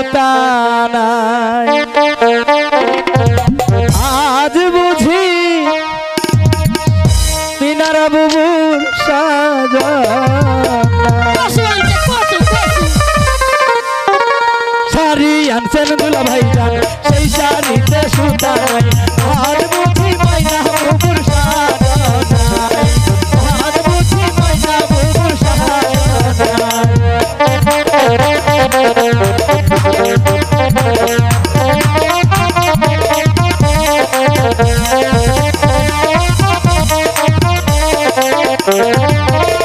সুতা নাই আজ বুঝি মিনারা বুবুর শাড়ি আনছেন দুলা ভাই জান সেই শাড়িতে সুতা নাই আজ বুঝি ময়না বুবুর সাজনাই আজ বুঝি ময়না বুবুর সাজনাই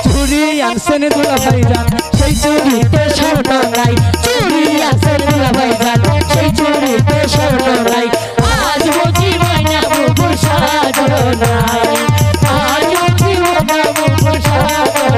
চুরি আনছেন দুলা ভাই জান সেই চুরিতে সোনা নাই চুরি আনছেন দুলা ভাই জান সেই চুরিতে সোনা নাই আজ বুঝি ময়না বুবুর সাজনাই আজ বুঝি ময়না বুবুর সাজনাই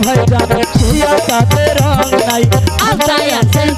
ভাই জান সুয়া তাতে রং নাই আতায় আছেন